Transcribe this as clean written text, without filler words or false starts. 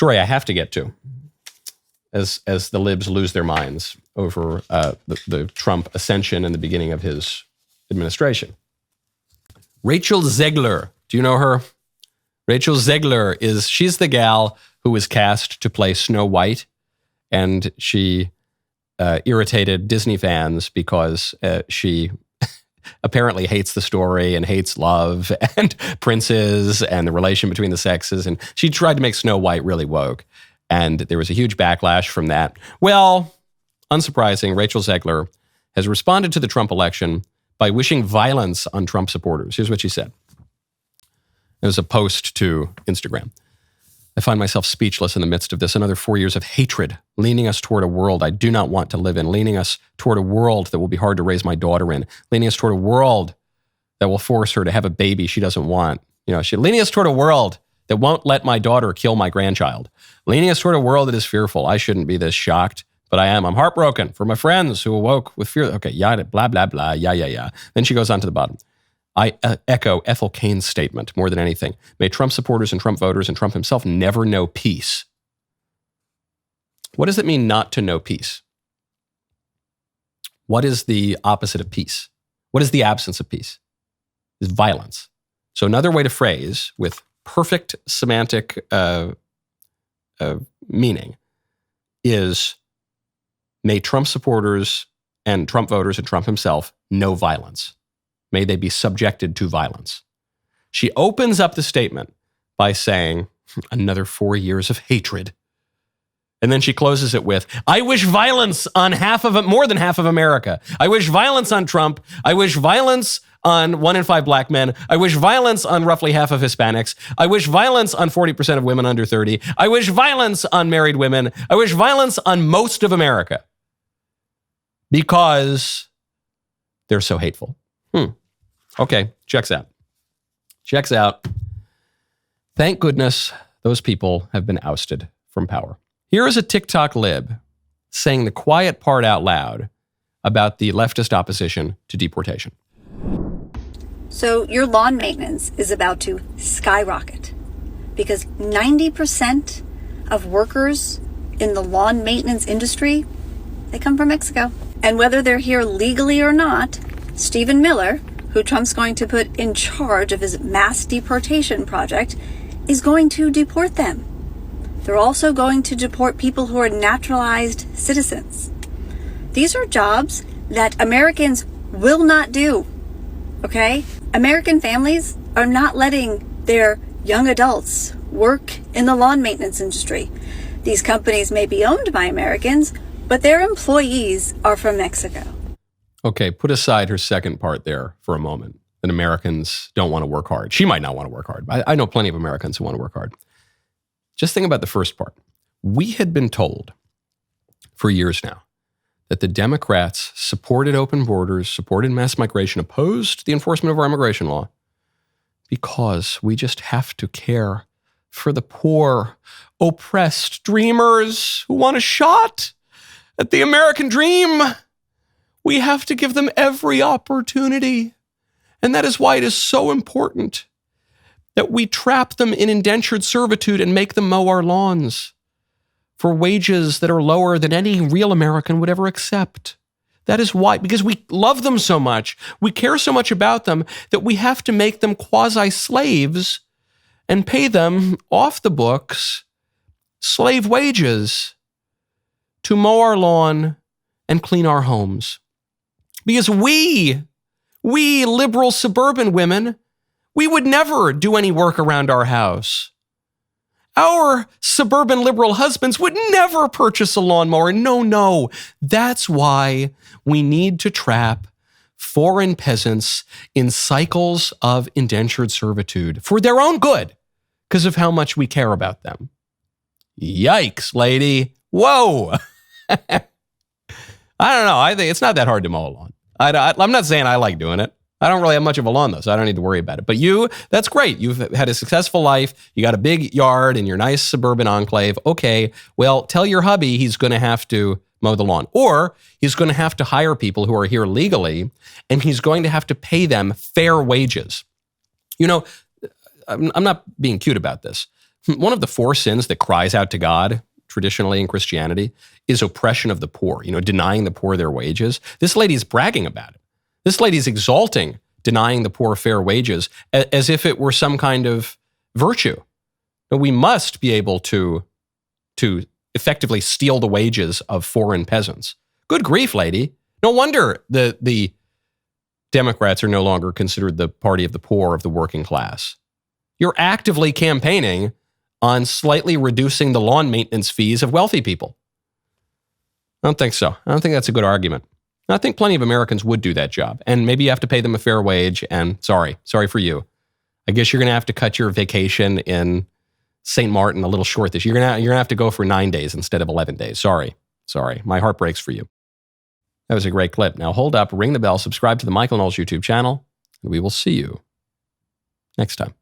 story I have to get to as the libs lose their minds over the Trump ascension and the beginning of his administration. Rachel Zegler, do you know her? Rachel Zegler she's the gal who was cast to play Snow White, and she irritated Disney fans because she apparently hates the story and hates love and princes and the relation between the sexes. And she tried to make Snow White really woke. And there was a huge backlash from that. Well, unsurprising, Rachel Zegler has responded to the Trump election by wishing violence on Trump supporters. Here's what she said. It was a post to Instagram. I find myself speechless in the midst of this. Another 4 years of hatred, leaning us toward a world I do not want to live in, leaning us toward a world that will be hard to raise my daughter in, leaning us toward a world that will force her to have a baby she doesn't want. Leaning us toward a world that won't let my daughter kill my grandchild, leaning us toward a world that is fearful. I shouldn't be this shocked, but I am. I'm heartbroken for my friends who awoke with fear. Okay, yada, blah, blah, blah, yeah. Then she goes on to the bottom. I echo Ethel Cain's statement more than anything. May Trump supporters and Trump voters and Trump himself never know peace. What does it mean not to know peace? What is the opposite of peace? What is the absence of peace? It's violence. So another way to phrase with perfect semantic meaning is may Trump supporters and Trump voters and Trump himself know violence. May they be subjected to violence. She opens up the statement by saying, another 4 years of hatred. And then she closes it with, I wish violence on more than half of America. I wish violence on Trump. I wish violence on 1 in 5 black men. I wish violence on roughly half of Hispanics. I wish violence on 40% of women under 30. I wish violence on married women. I wish violence on most of America because they're so hateful. Okay, checks out. Thank goodness those people have been ousted from power. Here is a TikTok lib saying the quiet part out loud about the leftist opposition to deportation. So your lawn maintenance is about to skyrocket because 90% of workers in the lawn maintenance industry, they come from Mexico. And whether they're here legally or not, Stephen Miller, who Trump's going to put in charge of his mass deportation project, is going to deport them. They're also going to deport people who are naturalized citizens. These are jobs that Americans will not do, okay? American families are not letting their young adults work in the lawn maintenance industry. These companies may be owned by Americans, but their employees are from Mexico. Okay, put aside her second part there for a moment, that Americans don't want to work hard. She might not want to work hard. I know plenty of Americans who want to work hard. Just think about the first part. We had been told for years now that the Democrats supported open borders, supported mass migration, opposed the enforcement of our immigration law because we just have to care for the poor, oppressed dreamers who want a shot at the American dream. We have to give them every opportunity. And that is why it is so important that we trap them in indentured servitude and make them mow our lawns for wages that are lower than any real American would ever accept. That is why, because we love them so much, we care so much about them, that we have to make them quasi-slaves and pay them off the books slave wages to mow our lawn and clean our homes. Because we liberal suburban women, we would never do any work around our house. Our suburban liberal husbands would never purchase a lawnmower. No. That's why we need to trap foreign peasants in cycles of indentured servitude for their own good, because of how much we care about them. Yikes, lady. Whoa. I don't know. I think it's not that hard to mow a lawn. I'm not saying I like doing it. I don't really have much of a lawn, though, so I don't need to worry about it. But you, that's great. You've had a successful life. You got a big yard in your nice suburban enclave. Okay, well, tell your hubby he's going to have to mow the lawn. Or he's going to have to hire people who are here legally, and he's going to have to pay them fair wages. You know, I'm not being cute about this, One of the 4 sins that cries out to God traditionally in Christianity is oppression of the poor, denying the poor their wages. This lady is bragging about it. This lady is exalting denying the poor fair wages as if it were some kind of virtue. But we must be able to effectively steal the wages of foreign peasants. Good grief, lady. No wonder the Democrats are no longer considered the party of the poor, of the working class. You're actively campaigning on slightly reducing the lawn maintenance fees of wealthy people. I don't think so. I don't think that's a good argument. I think plenty of Americans would do that job. And maybe you have to pay them a fair wage. And sorry for you. I guess you're going to have to cut your vacation in St. Martin a little short this year. You're going to have to go for 9 days instead of 11 days. Sorry. My heart breaks for you. That was a great clip. Now hold up, ring the bell, subscribe to the Michael Knowles YouTube channel, and we will see you next time.